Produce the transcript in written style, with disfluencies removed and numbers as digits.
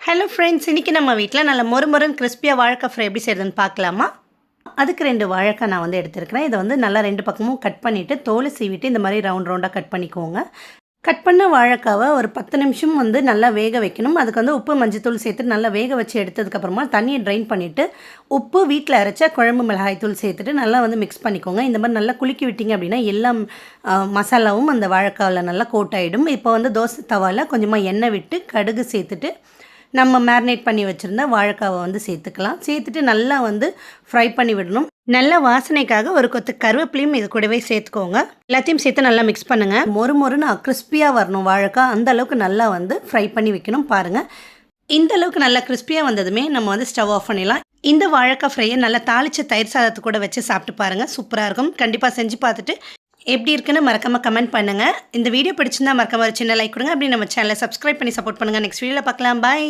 Hello friends, இன்றைக்கி நம்ம வீட்டில் நல்ல மொறுமொறுன்னு கிறிஸ்பியாக வாழைக்காய் ஃப்ரை எப்படி செய்கிறதுன்னு பார்க்கலாமா? அதுக்கு 2 வாழைக்காய் நான் எடுத்திருக்கிறேன். இதை நல்லா 2 பக்கமும் கட் பண்ணிவிட்டு தோலை சீவிட்டு இந்த மாதிரி ரவுண்டாக கட் பண்ணிக்கோங்க. கட் பண்ண வாழைக்காவை ஒரு 10 நிமிஷம் நல்லா வேக வைக்கணும். அதுக்கு உப்பு மஞ்சத்தூள் சேர்த்து நல்லா வேக வச்சு எடுத்ததுக்கப்புறமா தண்ணியை ட்ரைன் பண்ணிவிட்டு உப்பு வீட்டில் அரைச்ச குழம்பு மிளகாய் தூள் சேர்த்துட்டு நல்லா மிக்ஸ் பண்ணிக்கோங்க. இந்த மாதிரி நல்லா குலுக்கி விட்டிங்க அப்படின்னா எல்லா மசாலாவும் அந்த வாழைக்காவில் நல்லா கோட் ஆகிடும். இப்போ தோசை தவாவில் கொஞ்சமாக எண்ணெய் விட்டு கடுகு சேர்த்துட்டு நம்ம மேரினேட் பண்ணி வச்சுருந்த வாழைக்காவை சேர்த்துக்கலாம். சேர்த்துட்டு நல்லா ஃப்ரை பண்ணி விடணும். நல்ல வாசனைக்காக ஒரு கொத்து கருவேப்பிலையும் இது கூடவே சேர்த்துக்கோங்க. எல்லாத்தையும் சேர்த்து நல்லா மிக்ஸ் பண்ணுங்கள். மொறுன்னு கிறிஸ்பியாக வரணும் வாழைக்காய், அந்த அளவுக்கு நல்லா ஃப்ரை பண்ணி வைக்கணும். பாருங்கள், இந்த அளவுக்கு நல்லா கிறிஸ்பியாக வந்ததுமே நம்ம ஸ்டவ் ஆஃப் பண்ணிடலாம். இந்த வாழைக்காய் ஃப்ரையை நல்லா தாளித்த தயிர் சாதத்து கூட வச்சு சாப்பிட்டு பாருங்கள், சூப்பராக இருக்கும். கண்டிப்பாக செஞ்சு பார்த்துட்டு எப்படி இருக்குன்னு மறக்காமல் கமெண்ட் பண்ணுங்கள். இந்த வீடியோ பிடிச்சிருந்தா மறக்காம ஒரு சின்ன லைக் கொடுங்க. அப்படி நம்ம சேனலை சப்ஸ்கிரைப் பண்ணி சப்போர்ட் பண்ணுங்கள். நெக்ஸ்ட் வீடியோவில் பார்க்கலாம். பாய்.